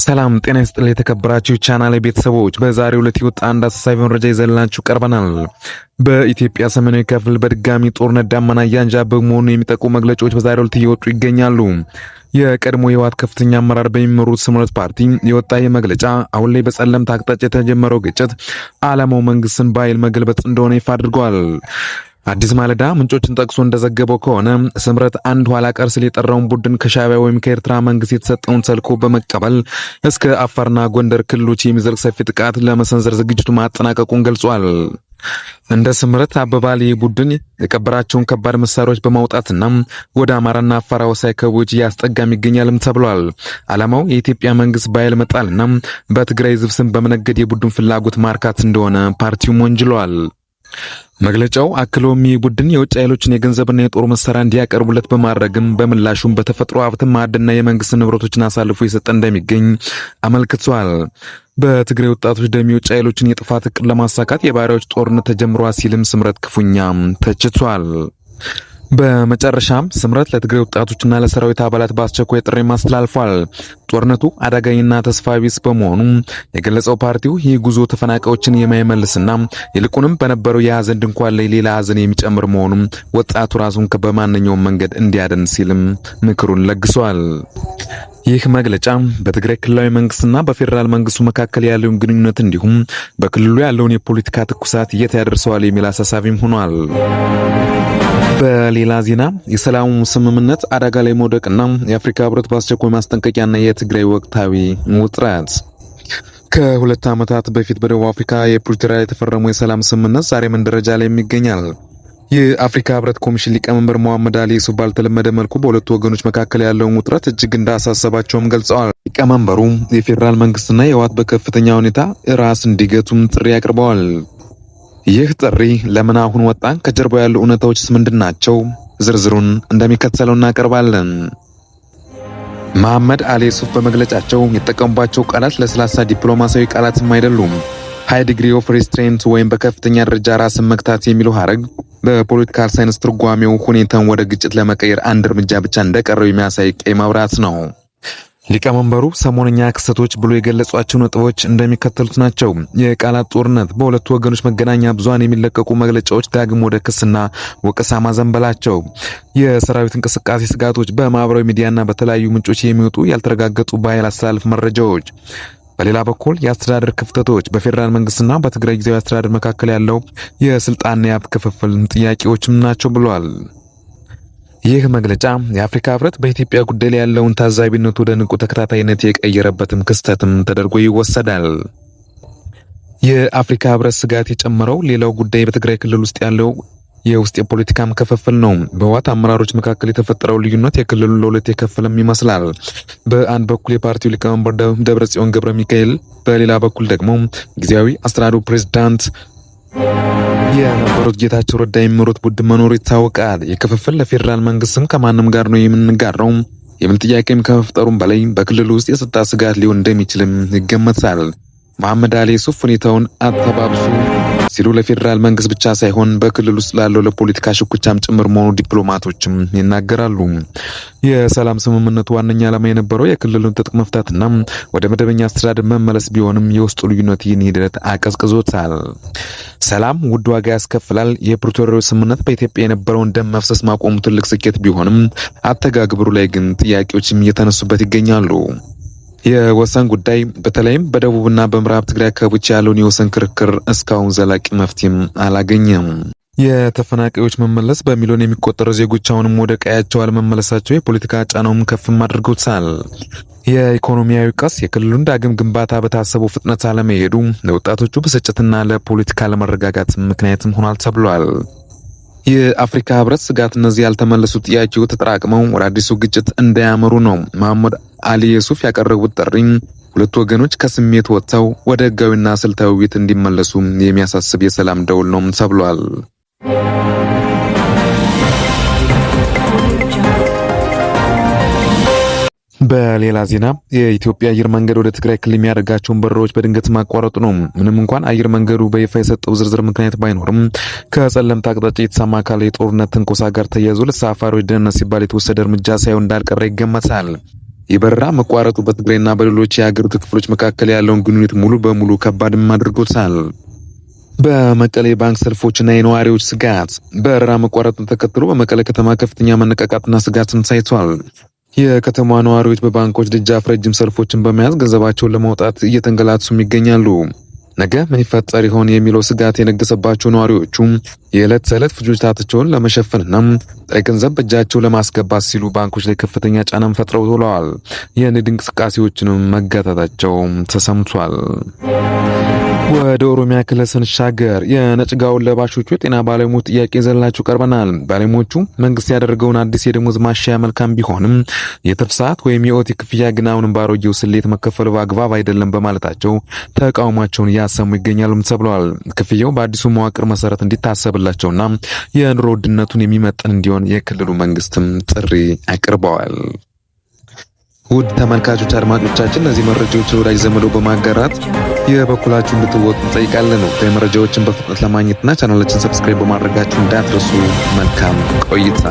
ሰላም ጤና ይስጥልኝ የተከበራችሁ ቻናል ቤተሰቦች፣ በዛሬው ዕለት የወጣ አንድ አሳሳቢ መረጃ ይዘንላችሁ ቀርበናል። በኢትዮጵያ ሰሜናዊ ክፍል በድጋሚ ጦርነት ዳመና እያንዣበበ መሆኑን የሚጠቁሙ መግለጫዎች በዛሬው ዕለት እየወጡ ይገኛሉ። የቀድሞ የህወሓት ከፍተኛ አመራር በሚመሩት ስምረት ፓርቲ የወጣ የመግለጫ አሁን ላይ በጸለምት አቅጣጫ የተጀመረው ግጭት ዓላማው መንግስትን በኃይል መገልበጥ እንደሆነ ይፋ አድርጓል። አዲስ ማለዳ ምንጮችን ጠቅሶ እንደዘገበው ከሆነ ስምረት አንድ ኋላ ቀር ሲል የጠራውን ቡድን ከሻዕቢያ ወይም ከኤርትራ መንግስት የተሰጠውን ተልዕኮ በመቀበል እስከ አፋርና ጎንደር ክልሎች የሚዘልቅ ሰፊ ጥቃት ለመሰንዘር ዝግጅቱ ማጠናቀቁን ገልጿል። እንደ ስምረት አባባል ይህ ቡድን የቀበራቸውን ከባድ መሳሪያዎች በማውጣትና ወደ አማራና አፋር አዋሳኝ አካባቢዎች እያስጠጋም ይገኛልም ተብሏል። ዓላማው የኢትዮጵያ መንግስት በኃይል መጣልና በትግራይ ህዝብ ስም በመነገድ የቡድን ፍላጎት ማርካት እንደሆነ ፓርቲውም ወንጅሏል። መግለጫው አክሎም ይህ ቡድን የውጭ ኃይሎችን የገንዘብና የጦር መሳሪያ እንዲያቀርቡለት በማድረግም በምላሹም በተፈጥሮ ሀብት ማዕድንና የመንግስት ንብረቶችን አሳልፎ የሰጠ እንደሚገኝ አመልክቷል። በትግራይ ወጣቶች ደም የውጭ ኃይሎችን የጥፋት እቅድ ለማሳካት የባሪያዎች ጦርነት ተጀምሯል ሲልም ስምረት ክፉኛ ተችቷል። በመጨረሻም ስምረት ለትግራይ ወጣቶችና ለሰራዊት አባላት በአስቸኳይ ጥሪ ማስተላልፏል። ጦርነቱ አዳጋኝና ተስፋ ቢስ በመሆኑ የገለጸው ፓርቲው ይህ ጉዞ ተፈናቃዮችን የማይመልስና ይልቁንም በነበረው የሀዘን ድንኳን ላይ ሌላ ሀዘን የሚጨምር መሆኑም ወጣቱ ራሱን በማንኛውም መንገድ እንዲያድን ሲልም ምክሩን ለግሷል። ይህ መግለጫ በትግራይ ክልላዊ መንግስትና በፌዴራል መንግስቱ መካከል ያለውን ግንኙነት እንዲሁም በክልሉ ያለውን የፖለቲካ ትኩሳት የት ያደርሰዋል የሚል አሳሳቢም ሆኗል። በሌላ ዜና የሰላሙ ስምምነት አደጋ ላይ መውደቅና የአፍሪካ ህብረት በአስቸኳይ ማስጠንቀቂያና የትግራይ ወቅታዊ ውጥረት። ከሁለት ዓመታት በፊት በደቡብ አፍሪካ የፕሪቶሪያ የተፈረመው የሰላም ስምምነት ዛሬ ምን ደረጃ ላይ ይገኛል? የአፍሪካ ህብረት ኮሚሽን ሊቀመንበር መሐመድ አሊ ዩሱፍ ባልተለመደ መልኩ በሁለቱ ወገኖች መካከል ያለውን ውጥረት እጅግ እንዳሳሰባቸውም ገልጸዋል። ሊቀመንበሩ የፌዴራል መንግስትና የህወሓት በከፍተኛ ሁኔታ ራስ እንዲገቱም ጥሪ አቅርበዋል። ይህ ጥሪ ለምን አሁን ወጣን? ከጀርባው ያሉ እውነታዎችስ ምንድናቸው? ዝርዝሩን እንደሚከተለው እናቀርባለን። መሐመድ አሊ ዩሱፍ በመግለጫቸው የተጠቀሙባቸው ቃላት ለስላሳ ዲፕሎማሲያዊ ቃላትም አይደሉም። ሃይ ዲግሪ ኦፍ ሬስትሬንት ወይም በከፍተኛ ደረጃ ራስን መግታት የሚለው ሐረግ በፖለቲካል ሳይንስ ትርጓሜው ሁኔታን ወደ ግጭት ለመቀየር አንድ እርምጃ ብቻ እንደቀረው የሚያሳይ ቀይ መብራት ነው። ሊቀመንበሩ ሰሞነኛ ክስተቶች ብሎ የገለጿቸው ነጥቦች እንደሚከተሉት ናቸው። የቃላት ጦርነት፣ በሁለቱ ወገኖች መገናኛ ብዙሃን የሚለቀቁ መግለጫዎች ዳግም ወደ ክስና ወቀሳ ማዘንበላቸው፣ የሰራዊት እንቅስቃሴ ስጋቶች፣ በማህበራዊ ሚዲያና በተለያዩ ምንጮች የሚወጡ ያልተረጋገጡ በኃይል አስተላለፍ መረጃዎች። በሌላ በኩል የአስተዳደር ክፍተቶች፣ በፌዴራል መንግስትና በትግራይ ጊዜያዊ አስተዳደር መካከል ያለው የስልጣንና የሀብት ክፍፍል ጥያቄዎችም ናቸው ብሏል። ይህ መግለጫ የአፍሪካ ህብረት በኢትዮጵያ ጉዳይ ላይ ያለውን ታዛቢነት ወደ ንቁ ተከታታይነት የቀየረበትም ክስተትም ተደርጎ ይወሰዳል። የአፍሪካ ህብረት ስጋት የጨመረው ሌላው ጉዳይ በትግራይ ክልል ውስጥ ያለው የውስጥ የፖለቲካም ክፍፍል ነው። በህወሓት አመራሮች መካከል የተፈጠረው ልዩነት የክልሉን ለሁለት የከፈለም ይመስላል። በአንድ በኩል የፓርቲው ሊቀመንበር ደብረጽዮን ገብረ ሚካኤል፣ በሌላ በኩል ደግሞ ጊዜያዊ አስተዳደሩ ፕሬዝዳንት የነበሩት ጌታቸው ረዳ የሚመሩት ቡድን መኖሩ ይታወቃል። የክፍፍል ለፌዴራል መንግስትም ከማንም ጋር ነው የምንጋራው የሚል ጥያቄም ከመፍጠሩም በላይ በክልሉ ውስጥ የጸጥታ ስጋት ሊሆን እንደሚችልም ይገመታል። መሐመድ አሊ ዩሱፍ ሁኔታውን አተባብሱ ሲሉ ለፌዴራል መንግስት ብቻ ሳይሆን በክልል ውስጥ ላለው ለፖለቲካ ሽኩቻም ጭምር መሆኑ ዲፕሎማቶችም ይናገራሉ። የሰላም ስምምነቱ ዋነኛ ዓላማ የነበረው የክልሉን ትጥቅ መፍታትና ወደ መደበኛ አስተዳደር መመለስ ቢሆንም የውስጡ ልዩነት ይህን ሂደት አቀዝቅዞታል። ሰላም ውድ ዋጋ ያስከፍላል። የፕሪቶሪያው ስምምነት በኢትዮጵያ የነበረውን ደም መፍሰስ ማቆሙ ትልቅ ስኬት ቢሆንም አተጋግብሩ ላይ ግን ጥያቄዎችም እየተነሱበት ይገኛሉ። የወሰን ጉዳይ በተለይም በደቡብና በምዕራብ ትግራይ አካባቢዎች ያለውን የወሰን ክርክር እስካሁን ዘላቂ መፍትሄም አላገኘም። የተፈናቃዮች መመለስ በሚሊዮን የሚቆጠሩ ዜጎች አሁንም ወደ ቀያቸው አለመመለሳቸው የፖለቲካ ጫናውም ከፍም አድርገውታል። የኢኮኖሚያዊ ቀስ የክልሉን ዳግም ግንባታ በታሰበው ፍጥነት አለመሄዱ ለወጣቶቹ ብስጭትና ለፖለቲካ አለመረጋጋት ምክንያትም ሆኗል ተብሏል። የአፍሪካ ህብረት ስጋት እነዚህ ያልተመለሱ ጥያቄዎች ተጠራቅመው ወደ አዲሱ ግጭት እንዳያመሩ ነው መሐመድ አሊ ዩሱፍ ያቀረቡት ጥሪ ሁለቱ ወገኖች ከስሜት ወጥተው ወደ ህጋዊና ስልታዊ ውይይት እንዲመለሱ የሚያሳስብ የሰላም ደውል ነው ተብሏል። በሌላ ዜና የኢትዮጵያ አየር መንገድ ወደ ትግራይ ክልል የሚያደርጋቸውን በረራዎች በድንገት ማቋረጡ ነው። ምንም እንኳን አየር መንገዱ በይፋ የሰጠው ዝርዝር ምክንያት ባይኖርም ከጸለምት አቅጣጫ የተሰማ ካለ የጦርነት ትንኮሳ ጋር ተያይዞ ለተሳፋሪዎች ደህንነት ሲባል የተወሰደ እርምጃ ሳይሆን እንዳልቀረ ይገመታል። የበረራ መቋረጡ በትግራይና በሌሎች የሀገሪቱ ክፍሎች መካከል ያለውን ግንኙነት ሙሉ በሙሉ ከባድም አድርጎታል። በመቀሌ ባንክ ሰልፎችና የነዋሪዎች ስጋት። በረራ መቋረጡን ተከትሎ በመቀሌ ከተማ ከፍተኛ መነቃቃትና ስጋትን ታይቷል። የከተማ ነዋሪዎች በባንኮች ደጃፍ ረጅም ሰልፎችን በመያዝ ገንዘባቸውን ለማውጣት እየተንገላቱም ይገኛሉ። ነገ ምን ይፈጠር ይሆን የሚለው ስጋት የነገሰባቸው ነዋሪዎቹ የዕለት ተዕለት ፍጆታቸውን ለመሸፈንና ጥሬ ገንዘብ በእጃቸው ለማስገባት ሲሉ ባንኮች ላይ ከፍተኛ ጫናም ፈጥረው ውለዋል። የንግድ እንቅስቃሴዎችንም መጋታታቸው ተሰምቷል። ወደ ኦሮሚያ ክልል ስንሻገር የነጭ ጋውን ለባሾቹ የጤና ባለሙያዎች ጥያቄ ይዘንላችሁ ቀርበናል። ባለሙያዎቹ መንግስት ያደረገውን አዲስ የደሞዝ ማሻያ መልካም ቢሆንም የትርፍ ሰዓት ወይም የኦቲ ክፍያ ግን አሁንም ባሮጌው ስሌት መከፈሉ በአግባብ አይደለም በማለታቸው ተቃውሟቸውን እያሰሙ ይገኛሉም ተብሏል። ክፍያው በአዲሱ መዋቅር መሰረት እንዲታሰብላቸውና የኑሮ ውድነቱን የሚመጥን እንዲሆን የክልሉ መንግስትም ጥሪ አቅርበዋል። ውድ ተመልካቾች አድማጮቻችን እነዚህ መረጃዎች ወዳጅ ዘመዶ በማጋራት የበኩላችሁ እንድትወጡ እንጠይቃለን። ወቅታዊ መረጃዎችን በፍጥነት ለማግኘትና ቻናላችን ሰብስክራይብ በማድረጋችሁ እንዳትረሱ። መልካም ቆይታ